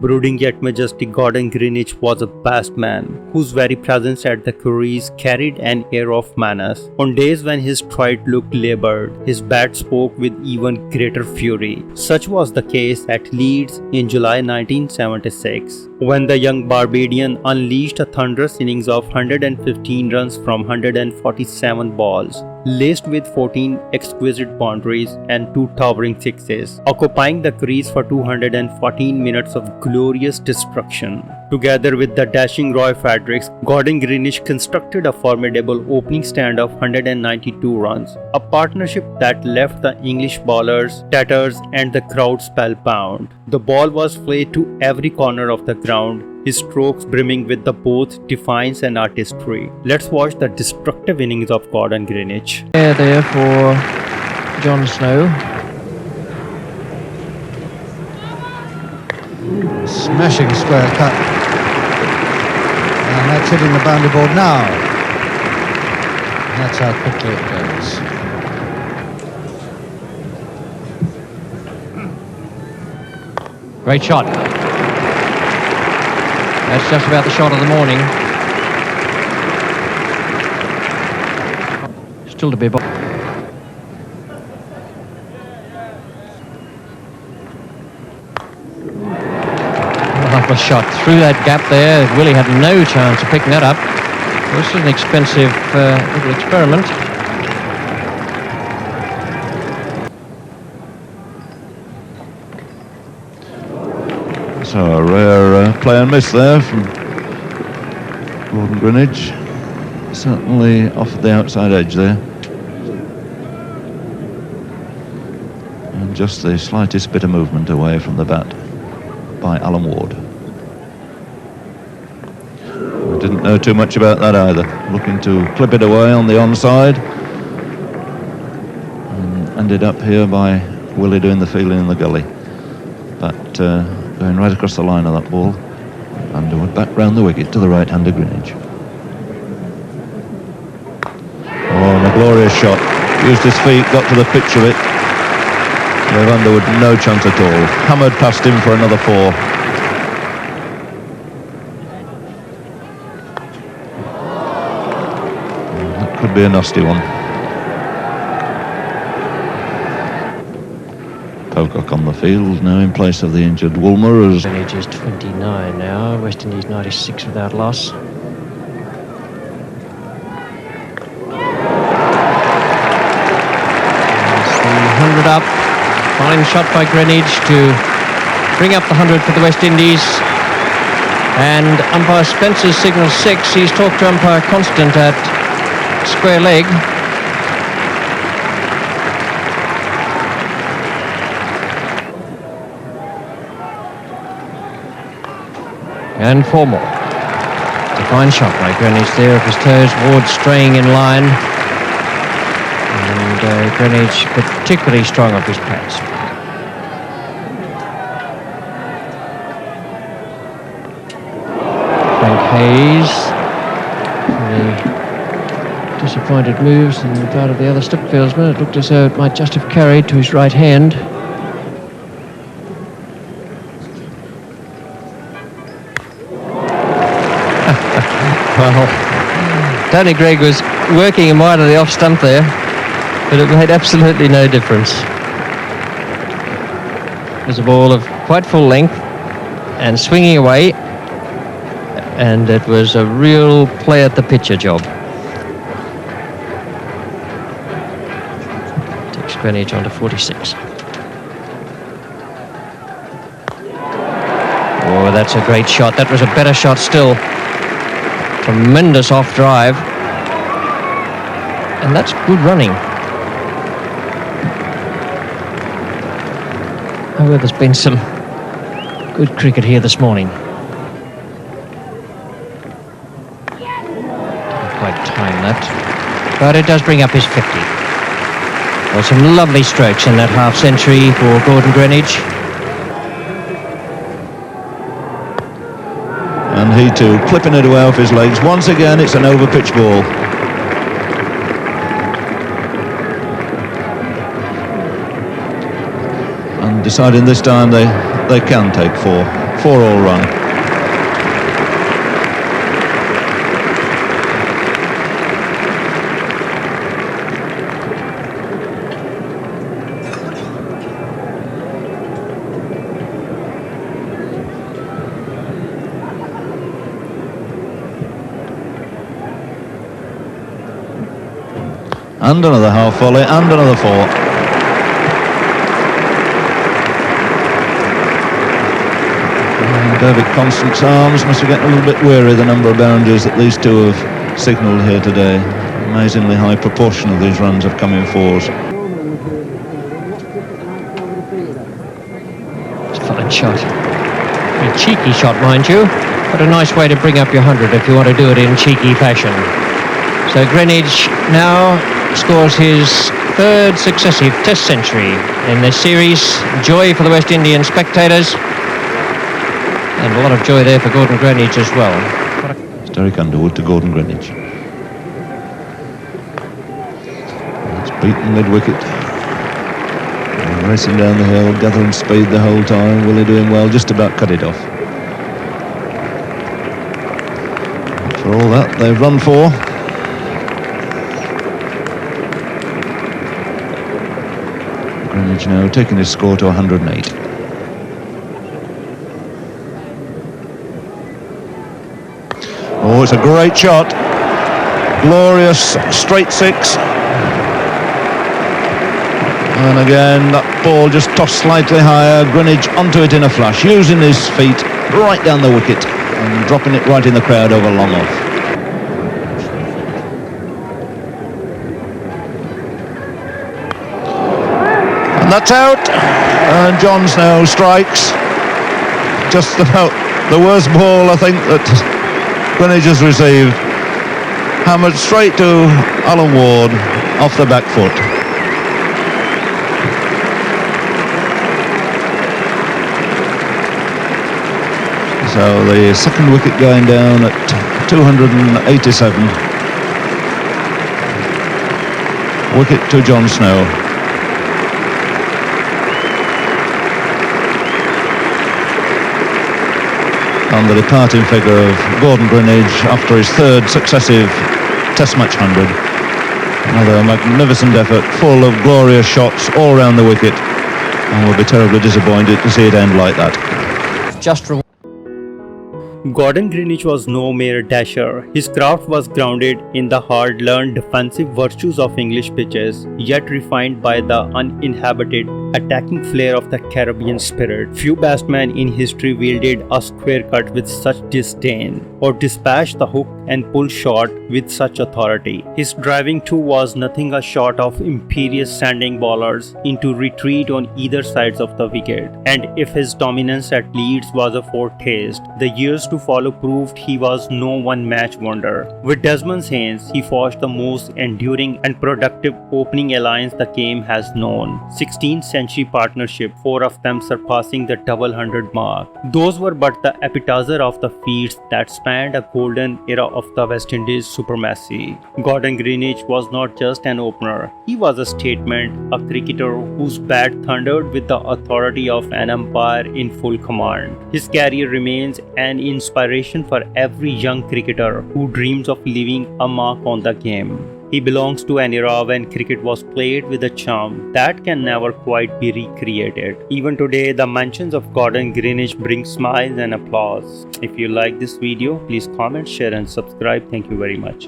brooding yet majestic Gordon Greenidge was a batsman whose very presence at the crease carried an air of menace. On days when his stride looked laboured, his bat spoke with even greater fury. Such was the case at Leeds in July 1976, when the young Barbadian unleashed a thunderous innings of 115 runs from 147 balls, laced with 14 exquisite boundaries and 2 towering sixes, occupying the crease for 214 minutes of glorious destruction. Together with the dashing Roy Fredericks, Gordon Greenidge constructed a formidable opening stand of 192 runs, a partnership that left the English bowlers, tatters and the crowd spellbound. The ball was played to every corner of the ground, his strokes brimming with both defiance and artistry. Let's watch the destructive innings of Gordon Greenidge. There for John Snow. Smashing square cut. And that's hitting the boundary board now. That's how quickly it goes. Great shot. That's just about the shot of the morning. Still to be bowled. Marvellous shot through that gap there. Willie had no chance of picking that up. This is an expensive little experiment. So a rare play and miss there from Gordon Greenidge. Certainly off the outside edge there. And just the slightest bit of movement away from the bat by Alan Ward. I didn't know too much about that either. Looking to clip it away on the onside. And ended up here by Willie doing the feeling in the gully. But going right across the line of that ball. Underwood back round the wicket to the right-hander Greenidge. Oh, and a glorious shot. Used his feet, got to the pitch of it. Gave Underwood no chance at all. Hammered past him for another 4. That could be a nasty one. Pocock on the field now in place of the injured Woolmer. Greenidge is 29 now. West Indies 96 without loss. There's the 100 up. Fine shot by Greenidge to bring up the 100 for the West Indies. And umpire Spencer signals 6. He's talked to umpire Constant at square leg. And 4 more. A fine shot by Greenidge there of his toes. Ward straying in line. And Greenidge particularly strong off his pads. Frank Hayes. The disappointed moves on the part of the other slipfieldsman. It looked as though it might just have carried to his right hand. Well, Tony Greig was working him wide of the off stump there, but it made absolutely no difference. It was a ball of quite full length and swinging away, and it was a real play at the pitcher job. Takes Greenidge on to 46. Oh, that's a great shot. That was a better shot still. Tremendous off drive, and that's good running. However, there's been some good cricket here this morning. Didn't quite time that, but it does bring up his 50. Well, some lovely strokes in that half century for Gordon Greenidge. And he too, clipping it away off his legs. Once again, it's an over-pitch ball. And deciding this time they can take 4. 4-all run. And another half volley, and another 4. And David Constant's arms must be getting a little bit weary, the number of boundaries that these two have signalled here today. Amazingly high proportion of these runs have come in 4s. It's a fine shot. A cheeky shot, mind you, but a nice way to bring up your 100 if you want to do it in cheeky fashion. So Greenidge now scores his 3rd successive Test century in this series. Joy for the West Indian spectators, and a lot of joy there for Gordon Greenidge as well. It's Derek Underwood to Gordon Greenidge. It's beaten mid-wicket. Racing down the hill, gathering speed the whole time. Willie doing well, just about cut it off. For all that, they've run 4. Greenidge now taking his score to 108. Oh, it's a great shot. Glorious straight 6. And again, that ball just tossed slightly higher. Greenidge onto it in a flash, using his feet right down the wicket and dropping it right in the crowd over long off. And that's out. And John Snow strikes. Just about the worst ball, I think, that Greenidge has received. Hammered straight to Alan Ward off the back foot. So the second wicket going down at 287. Wicket to John Snow. And the departing figure of Gordon Greenidge after his 3rd successive Test match 100. Another magnificent effort, full of glorious shots all round the wicket, and we'll be terribly disappointed to see it end like that. Just Gordon Greenidge was no mere dasher. His craft was grounded in the hard-learned defensive virtues of English pitches, yet refined by the uninhibited attacking flair of the Caribbean spirit. Few batsmen in history wielded a square cut with such disdain, or dispatched the hook and pull shot with such authority. His driving too was nothing short of imperious sending bowlers into retreat on either sides of the wicket. And if his dominance at Leeds was a foretaste, the years to follow proved he was no one-match wonder. With Desmond Haynes, he forged the most enduring and productive opening alliance the game has known. 16th century partnership, 4 of them surpassing the double 100 mark. Those were but the appetizer of the feats that spanned a golden era of the West Indies supremacy. Gordon Greenidge was not just an opener, he was a statement, a cricketer whose bat thundered with the authority of an umpire in full command. His career remains an inspiration for every young cricketer who dreams of leaving a mark on the game. He belongs to an era when cricket was played with a charm that can never quite be recreated. Even today, the mentions of Gordon Greenidge bring smiles and applause. If you like this video, please comment, share and subscribe. Thank you very much.